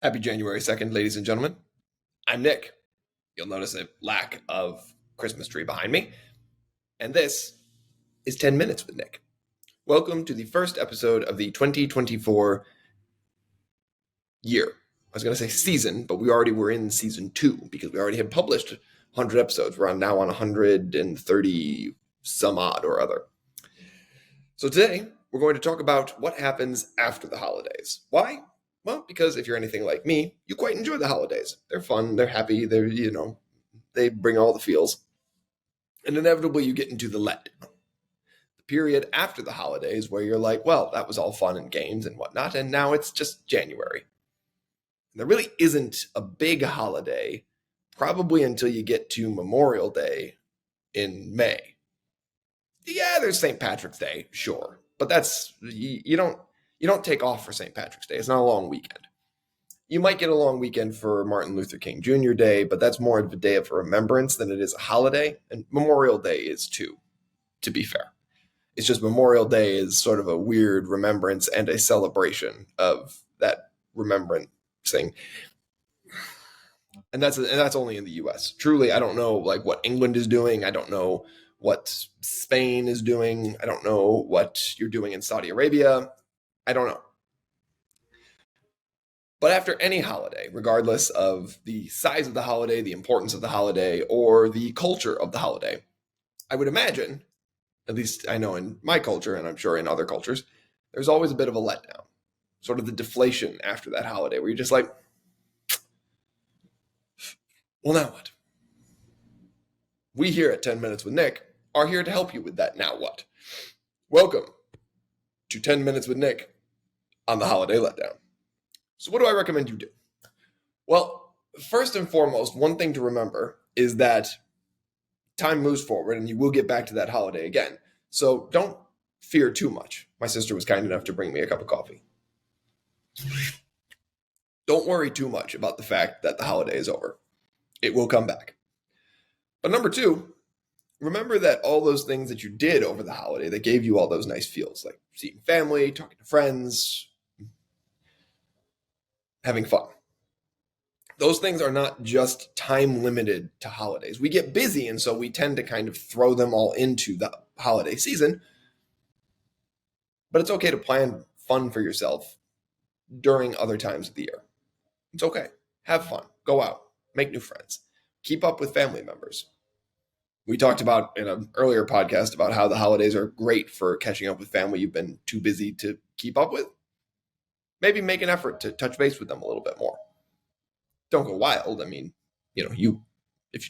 Happy January 2nd, ladies and gentlemen. I'm Nick. You'll notice a lack of Christmas tree behind me. And this is 10 Minutes with Nick. Welcome to the first episode of the 2024 year. I was going to say season, but we already were in season 2 because we already had published 100 episodes. We're now on 130 some odd or other. So today, we're going to talk about what happens after the holidays. Why? Well, because if you're anything like me, you quite enjoy the holidays. They're fun, they're happy, they bring all the feels. And inevitably you get into the letdown. The period after the holidays where you're like, well, that was all fun and games and whatnot, and now it's just January. And there really isn't a big holiday, probably until you get to Memorial Day in May. Yeah, there's St. Patrick's Day, sure. But that's, you don't take off for St. Patrick's Day. It's not a long weekend. You might get a long weekend for Martin Luther King Jr. Day, but that's more of a day of remembrance than it is a holiday. And Memorial Day is too, to be fair. It's just Memorial Day is sort of a weird remembrance and a celebration of that remembrancing. And that's only in the US. Truly, I don't know like what England is doing. I don't know what Spain is doing. I don't know what you're doing in Saudi Arabia. I don't know. But after any holiday, regardless of the size of the holiday, the importance of the holiday, or the culture of the holiday, I would imagine, at least I know in my culture, and I'm sure in other cultures, there's always a bit of a letdown, sort of the deflation after that holiday, where you're just like, well, now what? We here at 10 Minutes with Nick are here to help you with that now what. Welcome to 10 Minutes with Nick on the holiday letdown. So what do I recommend you do? Well, first and foremost, one thing to remember is that time moves forward and you will get back to that holiday again. So don't fear too much. My sister was kind enough to bring me a cup of coffee. Don't worry too much about the fact that the holiday is over. It will come back. But number two, remember that all those things that you did over the holiday that gave you all those nice feels, like seeing family, talking to friends, having fun. Those things are not just time limited to holidays. We get busy, and so we tend to kind of throw them all into the holiday season. But it's okay to plan fun for yourself during other times of the year. It's okay. Have fun. Go out. Make new friends. Keep up with family members. We talked about in an earlier podcast about how the holidays are great for catching up with family you've been too busy to keep up with. Maybe make an effort to touch base with them a little bit more. Don't go wild. I mean, if you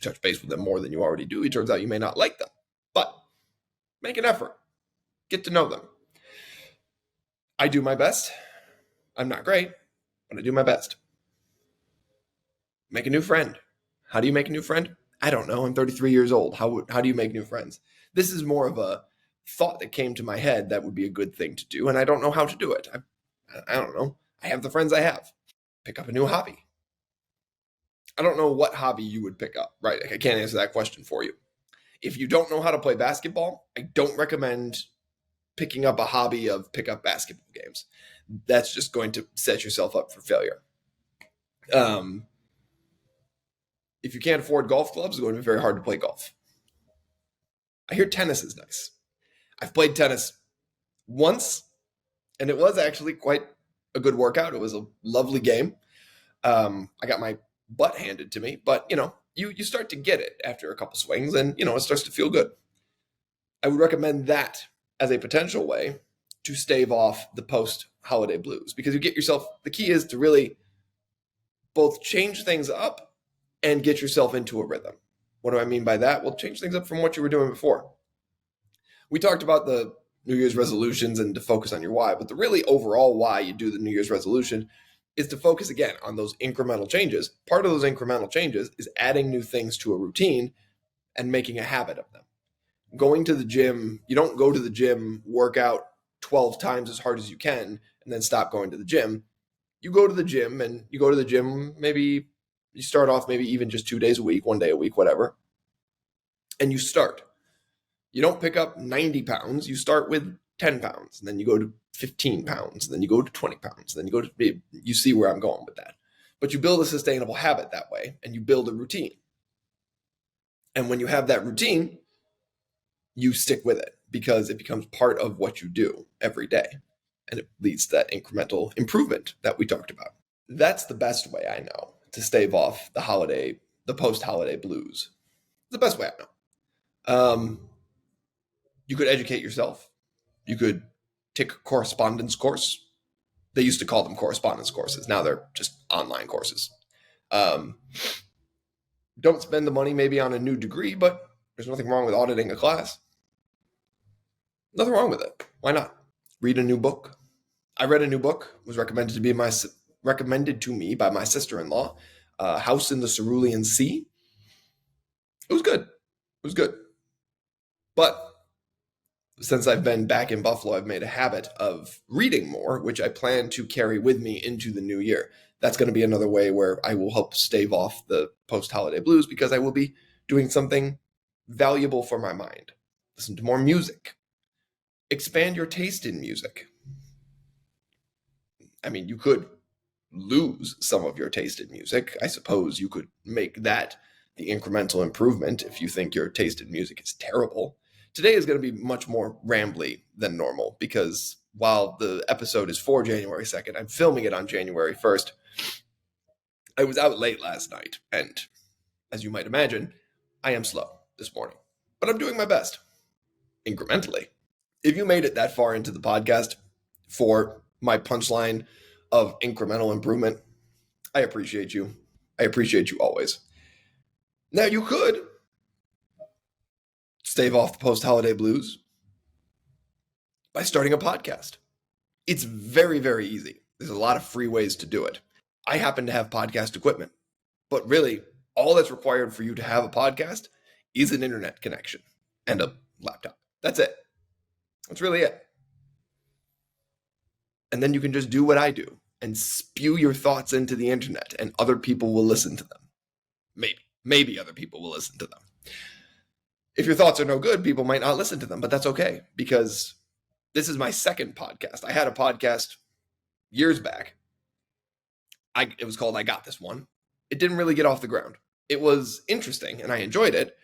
touch base with them more than you already do, it turns out you may not like them. But make an effort. Get to know them. I do my best. I'm not great, but I do my best. Make a new friend. How do you make a new friend? I don't know. I'm 33 years old. How do you make new friends? This is more of a thought that came to my head that would be a good thing to do, and I don't know how to do it. I don't know. I have the friends I have. Pick up a new hobby. I don't know what hobby you would pick up, right? I can't answer that question for you. If you don't know how to play basketball, I don't recommend picking up a hobby of pick up basketball games. That's just going to set yourself up for failure. If you can't afford golf clubs, it's going to be very hard to play golf. I hear tennis is nice. I've played tennis once, and it was actually quite a good workout. It was a lovely game. I got my butt handed to me, but you start to get it after a couple swings, and it starts to feel good. I would recommend that as a potential way to stave off the post-holiday blues, because you get yourself, the key is to really both change things up and get yourself into a rhythm. What do I mean by that? Well, change things up from what you were doing before. We talked about the New Year's resolutions and to focus on your why, but the really overall why you do the New Year's resolution is to focus again on those incremental changes. Part of those incremental changes is adding new things to a routine and making a habit of them. Going to the gym, you don't go to the gym, work out 12 times as hard as you can, and then stop going to the gym. You go to the gym, and you go to the gym, maybe you start off maybe even just 2 days a week, 1 day a week, whatever, and you start. You don't pick up 90 pounds. You start with 10 pounds, and then you go to 15 pounds, and then you go to 20 pounds, then you see where I'm going with that. But you build a sustainable habit that way, and you build a routine. And when you have that routine, you stick with it because it becomes part of what you do every day. And it leads to that incremental improvement that we talked about. That's the best way I know to stave off the post-holiday blues. It's the best way I know. You could educate yourself. You could take a correspondence course. They used to call them correspondence courses. Now they're just online courses. Don't spend the money maybe on a new degree, but there's nothing wrong with auditing a class. Nothing wrong with it. Why not? Read a new book. I read a new book. It was recommended to me by my sister-in-law. House in the Cerulean Sea. It was good. It was good. But since I've been back in Buffalo, I've made a habit of reading more, which I plan to carry with me into the new year. That's going to be another way where I will help stave off the post-holiday blues because I will be doing something valuable for my mind. Listen to more music. Expand your taste in music. I mean, you could lose some of your taste in music. I suppose you could make that the incremental improvement if you think your taste in music is terrible. Today is going to be much more rambly than normal because while the episode is for January 2nd, I'm filming it on January 1st. I was out late last night, and as you might imagine, I am slow this morning. But I'm doing my best, incrementally. If you made it that far into the podcast for my punchline of incremental improvement, I appreciate you. I appreciate you always. Now, you could stave off the post-holiday blues by starting a podcast. It's very, very easy. There's a lot of free ways to do it. I happen to have podcast equipment, but really, all that's required for you to have a podcast is an internet connection and a laptop. That's it. That's really it. And then you can just do what I do and spew your thoughts into the internet, and other people will listen to them. Maybe other people will listen to them. If your thoughts are no good, people might not listen to them, but that's okay because this is my second podcast. I had a podcast years back. It was called I Got This One. It didn't really get off the ground. It was interesting and I enjoyed it.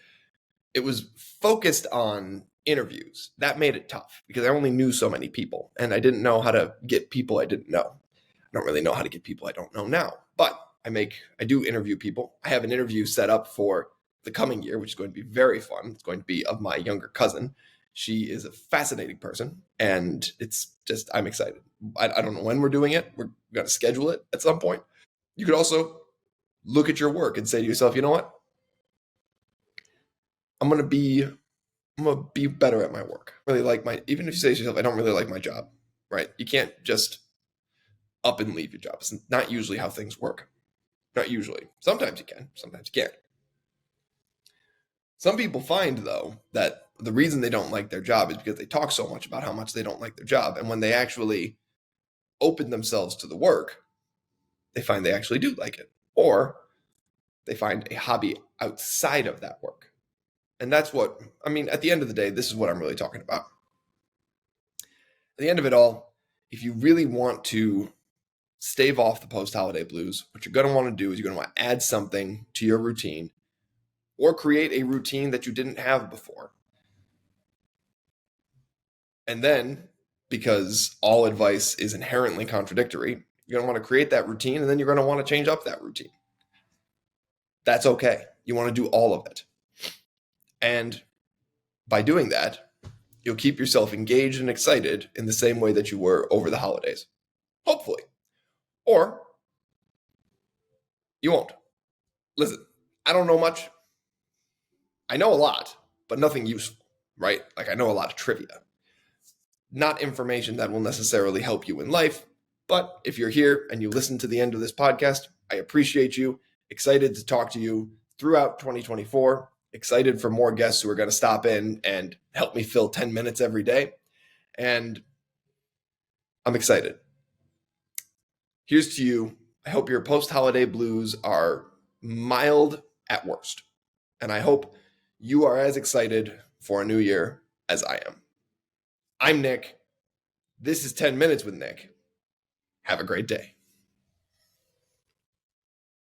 It was focused on interviews. That made it tough because I only knew so many people and I didn't know how to get people I didn't know. I don't really know how to get people I don't know now, but I do interview people. I have an interview set up for the coming year, which is going to be very fun. It's going to be of my younger cousin. She is a fascinating person, and I'm excited. I don't know when we're doing it. We're going to schedule it at some point. You could also look at your work and say to yourself, you know what? I'm going to be better at my work. Even if you say to yourself, I don't really like my job, right? You can't just up and leave your job. It's not usually how things work. Not usually. Sometimes you can, sometimes you can't. Some people find, though, that the reason they don't like their job is because they talk so much about how much they don't like their job. And when they actually open themselves to the work, they find they actually do like it. Or they find a hobby outside of that work. And at the end of the day, this is what I'm really talking about. At the end of it all, if you really want to stave off the post-holiday blues, what you're going to want to do is you're going to want to add something to your routine or create a routine that you didn't have before. And then, because all advice is inherently contradictory, you're going to want to create that routine and then you're going to want to change up that routine. That's okay. You want to do all of it. And by doing that, you'll keep yourself engaged and excited in the same way that you were over the holidays. Hopefully. Or you won't. Listen, I don't know much. I know a lot, but nothing useful, right? Like I know a lot of trivia. Not information that will necessarily help you in life, but if you're here and you listen to the end of this podcast, I appreciate you. Excited to talk to you throughout 2024. Excited for more guests who are going to stop in and help me fill 10 minutes every day. And I'm excited. Here's to you. I hope your post-holiday blues are mild at worst. And I hope you are as excited for a new year as I am. I'm Nick. This is 10 Minutes with Nick. Have a great day.